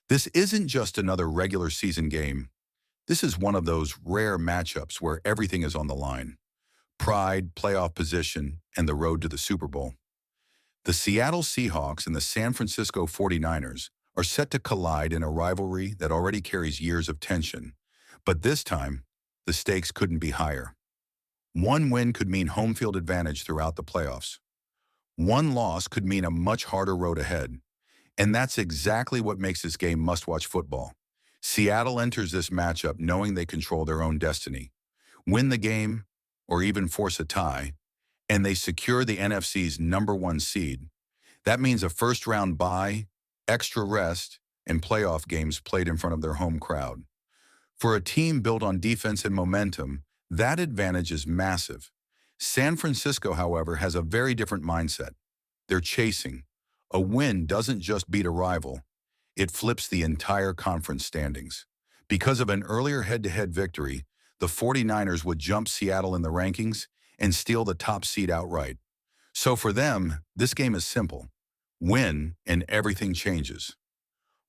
This isn't just another regular season game. This is one of those rare matchups where everything is on the line. Pride, playoff position, and the road to the Super Bowl. The Seattle Seahawks and the San Francisco 49ers are set to collide in a rivalry that already carries years of tension. But this time, the stakes couldn't be higher. One win could mean home field advantage throughout the playoffs. One loss could mean a much harder road ahead. And that's exactly what makes this game must-watch football. Seattle enters this matchup knowing they control their own destiny. Win the game, or even force a tie, and they secure the NFC's #1 seed. That means a first-round bye, extra rest, and playoff games played in front of their home crowd. For a team built on defense and momentum, that advantage is massive. San Francisco, however, has a very different mindset. They're chasing. A win doesn't just beat a rival. It flips the entire conference standings. Because of an earlier head-to-head victory, the 49ers would jump Seattle in the rankings and steal the top seed outright. So for them, this game is simple. Win, and everything changes.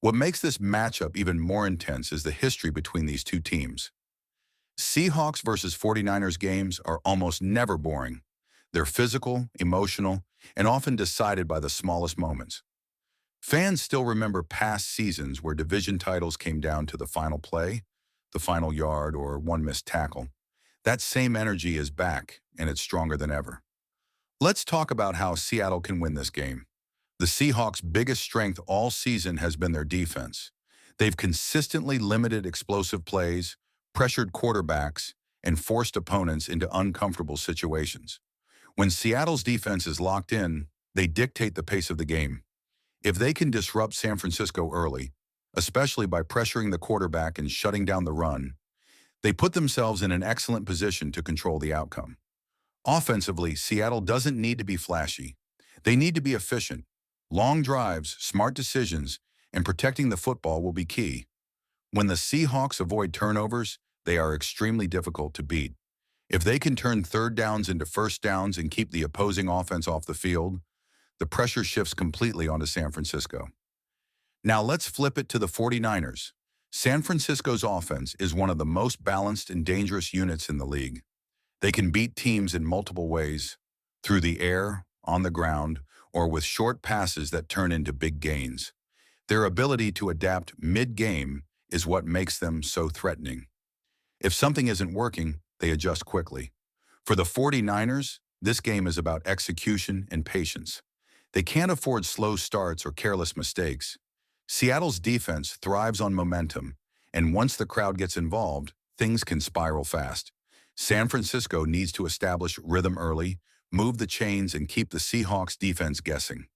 What makes this matchup even more intense is the history between these two teams. Seahawks versus 49ers games are almost never boring. They're physical, emotional, and often decided by the smallest moments. Fans still remember past seasons where division titles came down to the final play, the final yard, or one missed tackle. That same energy is back, and it's stronger than ever. Let's talk about how Seattle can win this game. The Seahawks' biggest strength all season has been their defense. They've consistently limited explosive plays, pressured quarterbacks, and forced opponents into uncomfortable situations. When Seattle's defense is locked in, they dictate the pace of the game. If they can disrupt San Francisco early, especially by pressuring the quarterback and shutting down the run, they put themselves in an excellent position to control the outcome. Offensively, Seattle doesn't need to be flashy. They need to be efficient. Long drives, smart decisions, and protecting the football will be key. When the Seahawks avoid turnovers, they are extremely difficult to beat. If they can turn third downs into first downs and keep the opposing offense off the field, the pressure shifts completely onto San Francisco. Now let's flip it to the 49ers. San Francisco's offense is one of the most balanced and dangerous units in the league. They can beat teams in multiple ways, through the air, on the ground, or with short passes that turn into big gains. Their ability to adapt mid-game is what makes them so threatening. If something isn't working, they adjust quickly. For the 49ers, this game is about execution and patience. They can't afford slow starts or careless mistakes. Seattle's defense thrives on momentum, and once the crowd gets involved, things can spiral fast. San Francisco needs to establish rhythm early, move the chains, and keep the Seahawks defense guessing.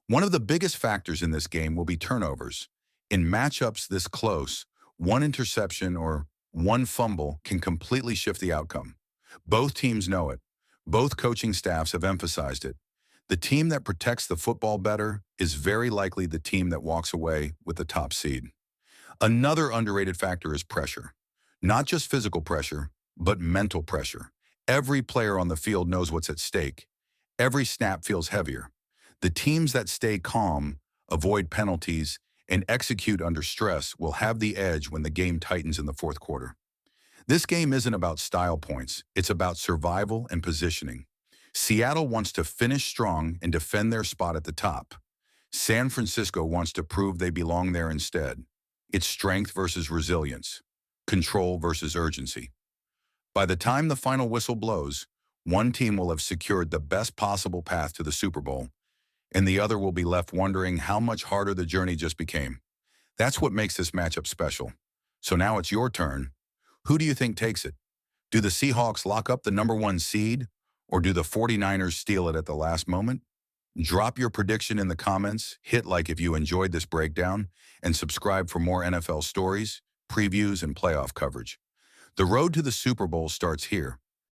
One of the biggest factors in this game will be turnovers. In matchups this close, one interception or one fumble can completely shift the outcome. Both teams know it. Both coaching staffs have emphasized it. The team that protects the football better is very likely the team that walks away with the top seed. Another underrated factor is pressure. Not just physical pressure, but mental pressure. Every player on the field knows what's at stake. Every snap feels heavier. The teams that stay calm, avoid penalties, and execute under stress will have the edge when the game tightens in the fourth quarter. This game isn't about style points. It's about survival and positioning. Seattle wants to finish strong and defend their spot at the top. San Francisco wants to prove they belong there instead. It's strength versus resilience, control versus urgency. By the time the final whistle blows, one team will have secured the best possible path to the Super Bowl, and the other will be left wondering how much harder the journey just became. That's what makes this matchup special. So now it's your turn. Who do you think takes it? Do the Seahawks lock up the #1 seed, or do the 49ers steal it at the last moment? Drop your prediction in the comments, hit like if you enjoyed this breakdown, and subscribe for more NFL stories, previews, and playoff coverage. The road to the Super Bowl starts here.